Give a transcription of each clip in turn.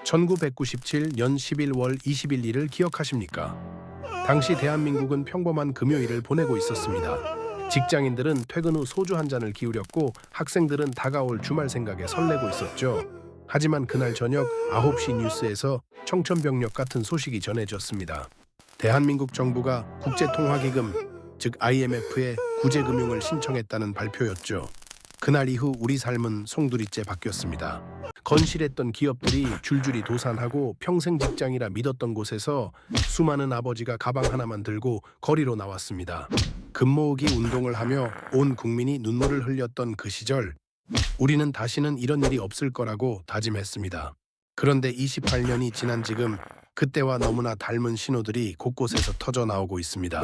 1997년 11월 20일 일을 기억하십니까? 당시 대한민국은 평범한 금요일을 보내고 있었습니다. 직장인들은 퇴근 후 소주 한 잔을 기울였고 학생들은 다가올 주말 생각에 설레고 있었죠. 하지만 그날 저녁 9시 뉴스에서 청천벽력 같은 소식이 전해졌습니다. 대한민국 정부가 국제통화기금, 즉 IMF에 구제금융을 신청했다는 발표였죠. 그날 이후 우리 삶은 송두리째 바뀌었습니다. 건실했던 기업들이 줄줄이 도산하고 평생 직장이라 믿었던 곳에서 수많은 아버지가 가방 하나만 들고 거리로 나왔습니다. 금모으기 운동을 하며 온 국민이 눈물을 흘렸던 그 시절, 우리는 다시는 이런 일이 없을 거라고 다짐했습니다. 그런데 28년이 지난 지금 그때와 너무나 닮은 신호들이 곳곳에서 터져 나오고 있습니다.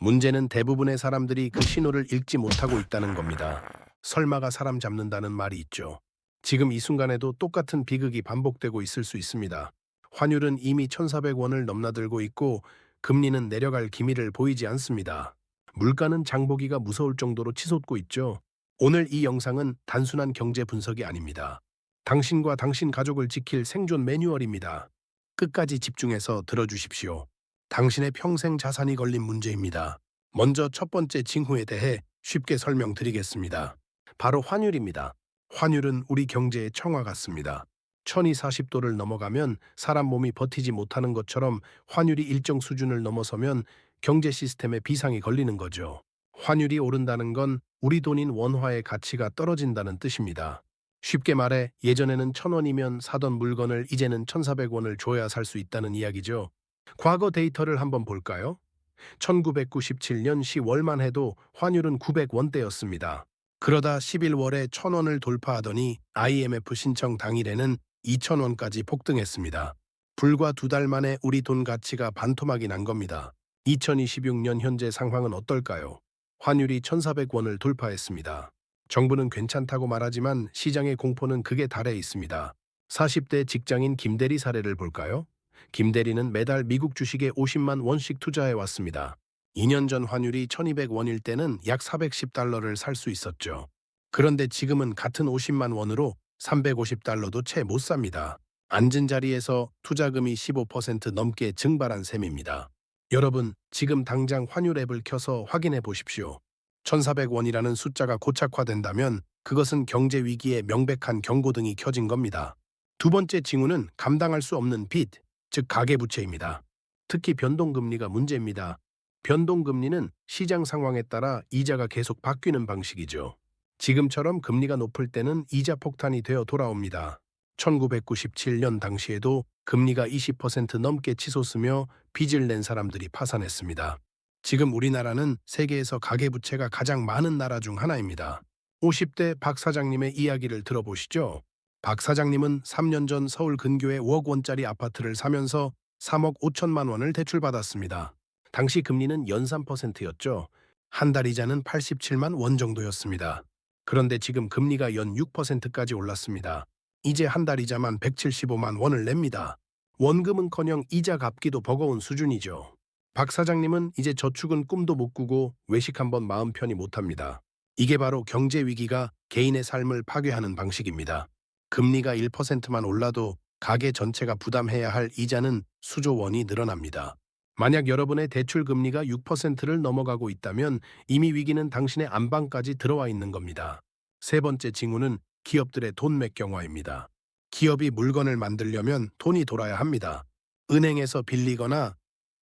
문제는 대부분의 사람들이 그 신호를 읽지 못하고 있다는 겁니다. 설마가 사람 잡는다는 말이 있죠. 지금 이 순간에도 똑같은 비극이 반복되고 있을 수 있습니다. 환율은 이미 1,400원을 넘나들고 있고 금리는 내려갈 기미를 보이지 않습니다. 물가는 장보기가 무서울 정도로 치솟고 있죠. 오늘 이 영상은 단순한 경제 분석이 아닙니다. 당신과 당신 가족을 지킬 생존 매뉴얼입니다. 끝까지 집중해서 들어주십시오. 당신의 평생 자산이 걸린 문제입니다. 먼저 첫 번째 징후에 대해 쉽게 설명드리겠습니다. 바로 환율입니다. 환율은 우리 경제의 청화 같습니다. 1240도를 넘어가면 사람 몸이 버티지 못하는 것처럼 환율이 일정 수준을 넘어서면 경제 시스템에 비상이 걸리는 거죠. 환율이 오른다는 건 우리 돈인 원화의 가치가 떨어진다는 뜻입니다. 쉽게 말해 예전에는 1,000원이면 사던 물건을 이제는 1,400원을 줘야 살 수 있다는 이야기죠. 과거 데이터를 한번 볼까요? 1997년 10월만 해도 환율은 900원대였습니다. 그러다 11월에 1,000원을 돌파하더니 IMF 신청 당일에는 2,000원까지 폭등했습니다. 불과 2달 만에 우리 돈 가치가 반토막이 난 겁니다. 2026년 현재 상황은 어떨까요? 환율이 1,400원을 돌파했습니다. 정부는 괜찮다고 말하지만 시장의 공포는 극에 달해 있습니다. 40대 직장인 김대리 사례를 볼까요? 김대리는 매달 미국 주식에 50만 원씩 투자해 왔습니다. 2년 전 환율이 1,200원일 때는 약 410달러를 살 수 있었죠. 그런데 지금은 같은 50만 원으로 350달러도 채 못 삽니다. 앉은 자리에서 투자금이 15% 넘게 증발한 셈입니다. 여러분, 지금 당장 환율 앱을 켜서 확인해 보십시오. 1,400원이라는 숫자가 고착화된다면 그것은 경제 위기의 명백한 경고등이 켜진 겁니다. 두 번째 징후는 감당할 수 없는 빚, 즉 가계부채입니다. 특히 변동금리가 문제입니다. 변동금리는 시장 상황에 따라 이자가 계속 바뀌는 방식이죠. 지금처럼 금리가 높을 때는 이자 폭탄이 되어 돌아옵니다. 1997년 당시에도 금리가 20% 넘게 치솟으며 빚을 낸 사람들이 파산했습니다. 지금 우리나라는 세계에서 가계부채가 가장 많은 나라 중 하나입니다. 50대 박 사장님의 이야기를 들어보시죠. 박 사장님은 3년 전 서울 근교에 5억 원짜리 아파트를 사면서 3억 5천만 원을 대출받았습니다. 당시 금리는 연 3%였죠. 한 달 이자는 87만 원 정도였습니다. 그런데 지금 금리가 연 6%까지 올랐습니다. 이제 한 달 이자만 175만 원을 냅니다. 원금은커녕 이자 갚기도 버거운 수준이죠. 박 사장님은 이제 저축은 꿈도 못 꾸고 외식 한번 마음 편히 못합니다. 이게 바로 경제 위기가 개인의 삶을 파괴하는 방식입니다. 금리가 1%만 올라도 가계 전체가 부담해야 할 이자는 수조 원이 늘어납니다. 만약 여러분의 대출 금리가 6%를 넘어가고 있다면 이미 위기는 당신의 안방까지 들어와 있는 겁니다. 세 번째 징후는 기업들의 돈 맥경화입니다. 기업이 물건을 만들려면 돈이 돌아야 합니다. 은행에서 빌리거나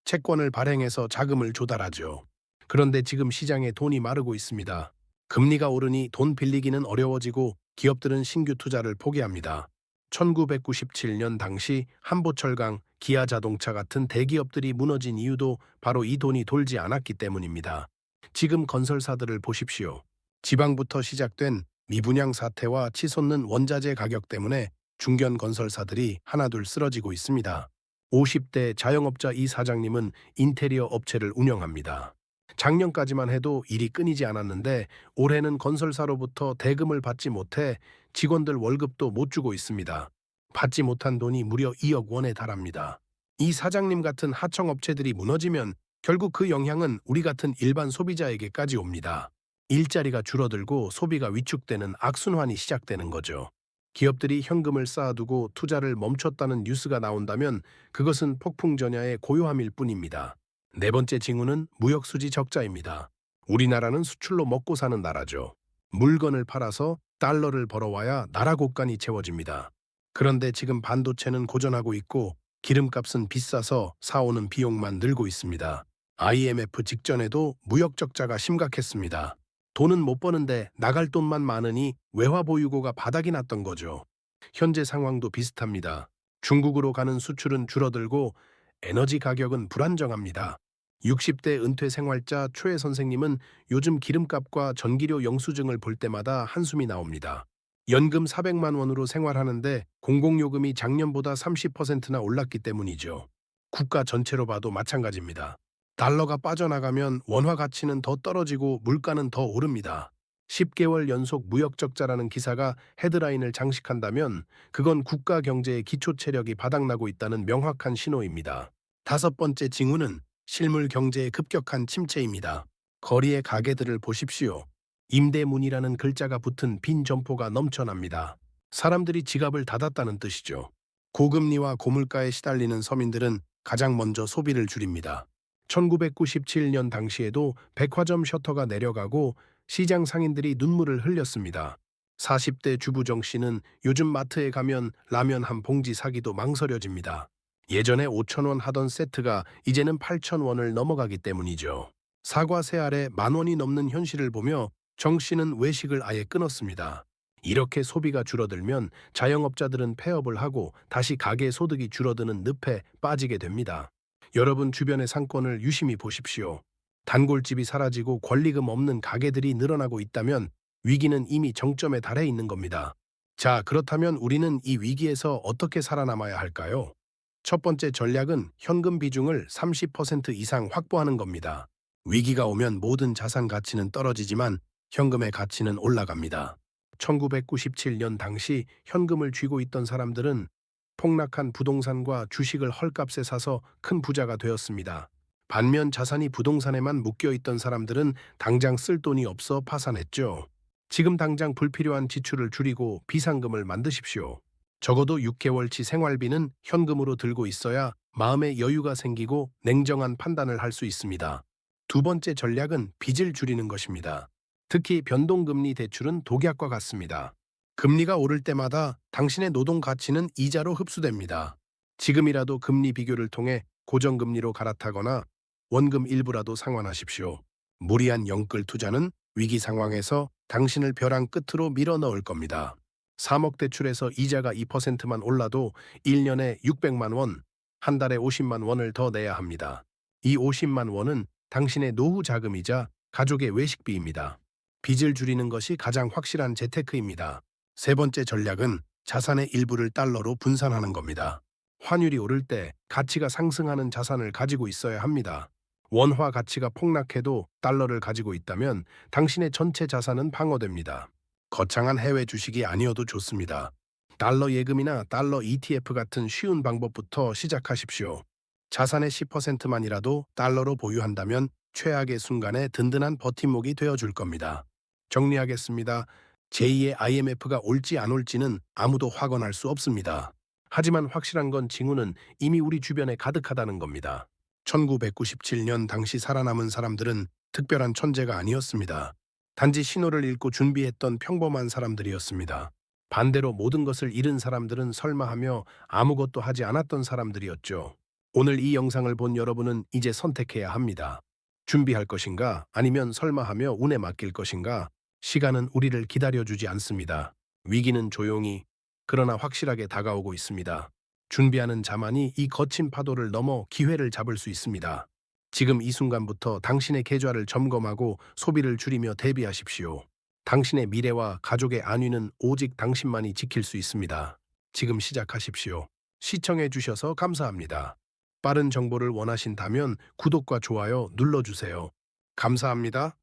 채권을 발행해서 자금을 조달하죠. 그런데 지금 시장에 돈이 마르고 있습니다. 금리가 오르니 돈 빌리기는 어려워지고 기업들은 신규 투자를 포기합니다. 1997년 당시 한보철강, 기아자동차 같은 대기업들이 무너진 이유도 바로 이 돈이 돌지 않았기 때문입니다. 지금 건설사들을 보십시오. 지방부터 시작된 미분양 사태와 치솟는 원자재 가격 때문에 중견 건설사들이 하나둘 쓰러지고 있습니다. 50대 자영업자 이 사장님은 인테리어 업체를 운영합니다. 작년까지만 해도 일이 끊이지 않았는데 올해는 건설사로부터 대금을 받지 못해 직원들 월급도 못 주고 있습니다. 받지 못한 돈이 무려 2억 원에 달합니다. 이 사장님 같은 하청업체들이 무너지면 결국 그 영향은 우리 같은 일반 소비자에게까지 옵니다. 일자리가 줄어들고 소비가 위축되는 악순환이 시작되는 거죠. 기업들이 현금을 쌓아두고 투자를 멈췄다는 뉴스가 나온다면 그것은 폭풍전야의 고요함일 뿐입니다. 네 번째 징후는 무역수지 적자입니다. 우리나라는 수출로 먹고 사는 나라죠. 물건을 팔아서 달러를 벌어와야 나라 곳간이 채워집니다. 그런데 지금 반도체는 고전하고 있고 기름값은 비싸서 사오는 비용만 늘고 있습니다. IMF 직전에도 무역 적자가 심각했습니다. 돈은 못 버는데 나갈 돈만 많으니 외화 보유고가 바닥이 났던 거죠. 현재 상황도 비슷합니다. 중국으로 가는 수출은 줄어들고 에너지 가격은 불안정합니다. 60대 은퇴 생활자 최 선생님은 요즘 기름값과 전기료 영수증을 볼 때마다 한숨이 나옵니다. 연금 400만 원으로 생활하는데 공공요금이 작년보다 30%나 올랐기 때문이죠. 국가 전체로 봐도 마찬가지입니다. 달러가 빠져나가면 원화 가치는 더 떨어지고 물가는 더 오릅니다. 10개월 연속 무역 적자라는 기사가 헤드라인을 장식한다면 그건 국가 경제의 기초 체력이 바닥나고 있다는 명확한 신호입니다. 다섯 번째 징후는 실물 경제의 급격한 침체입니다. 거리의 가게들을 보십시오. 임대문이라는 글자가 붙은 빈 점포가 넘쳐납니다. 사람들이 지갑을 닫았다는 뜻이죠. 고금리와 고물가에 시달리는 서민들은 가장 먼저 소비를 줄입니다. 1997년 당시에도 백화점 셔터가 내려가고 시장 상인들이 눈물을 흘렸습니다. 40대 주부 정 씨는 요즘 마트에 가면 라면 한 봉지 사기도 망설여집니다. 예전에 5,000원 하던 세트가 이제는 8,000원을 넘어가기 때문이죠. 사과 세 알에 10,000원이 넘는 현실을 보며 정 씨는 외식을 아예 끊었습니다. 이렇게 소비가 줄어들면 자영업자들은 폐업을 하고 다시 가게 소득이 줄어드는 늪에 빠지게 됩니다. 여러분 주변의 상권을 유심히 보십시오. 단골집이 사라지고 권리금 없는 가게들이 늘어나고 있다면 위기는 이미 정점에 달해 있는 겁니다. 자, 그렇다면 우리는 이 위기에서 어떻게 살아남아야 할까요? 첫 번째 전략은 현금 비중을 30% 이상 확보하는 겁니다. 위기가 오면 모든 자산 가치는 떨어지지만 현금의 가치는 올라갑니다. 1997년 당시 현금을 쥐고 있던 사람들은 폭락한 부동산과 주식을 헐값에 사서 큰 부자가 되었습니다. 반면 자산이 부동산에만 묶여있던 사람들은 당장 쓸 돈이 없어 파산했죠. 지금 당장 불필요한 지출을 줄이고 비상금을 만드십시오. 적어도 6개월치 생활비는 현금으로 들고 있어야 마음의 여유가 생기고 냉정한 판단을 할 수 있습니다. 두 번째 전략은 빚을 줄이는 것입니다. 특히 변동금리 대출은 독약과 같습니다. 금리가 오를 때마다 당신의 노동 가치는 이자로 흡수됩니다. 지금이라도 금리 비교를 통해 고정금리로 갈아타거나 원금 일부라도 상환하십시오. 무리한 영끌 투자는 위기 상황에서 당신을 벼랑 끝으로 밀어 넣을 겁니다. 3억 대출에서 이자가 2%만 올라도 1년에 600만 원, 한 달에 50만 원을 더 내야 합니다. 이 50만 원은 당신의 노후 자금이자 가족의 외식비입니다. 빚을 줄이는 것이 가장 확실한 재테크입니다. 세 번째 전략은 자산의 일부를 달러로 분산하는 겁니다. 환율이 오를 때 가치가 상승하는 자산을 가지고 있어야 합니다. 원화 가치가 폭락해도 달러를 가지고 있다면 당신의 전체 자산은 방어됩니다. 거창한 해외 주식이 아니어도 좋습니다. 달러 예금이나 달러 ETF 같은 쉬운 방법부터 시작하십시오. 자산의 10%만이라도 달러로 보유한다면 최악의 순간에 든든한 버팀목이 되어줄 겁니다. 정리하겠습니다. 제2의 IMF가 올지 안 올지는 아무도 확언할 수 없습니다. 하지만 확실한 건 징후는 이미 우리 주변에 가득하다는 겁니다. 1997년 당시 살아남은 사람들은 특별한 천재가 아니었습니다. 단지 신호를 읽고 준비했던 평범한 사람들이었습니다. 반대로 모든 것을 잃은 사람들은 설마 하며 아무것도 하지 않았던 사람들이었죠. 오늘 이 영상을 본 여러분은 이제 선택해야 합니다. 준비할 것인가 아니면 설마 하며 운에 맡길 것인가? 시간은 우리를 기다려주지 않습니다. 위기는 조용히 그러나 확실하게 다가오고 있습니다. 준비하는 자만이 이 거친 파도를 넘어 기회를 잡을 수 있습니다. 지금 이 순간부터 당신의 계좌를 점검하고 소비를 줄이며 대비하십시오. 당신의 미래와 가족의 안위는 오직 당신만이 지킬 수 있습니다. 지금 시작하십시오. 시청해 주셔서 감사합니다. 빠른 정보를 원하신다면 구독과 좋아요 눌러주세요. 감사합니다.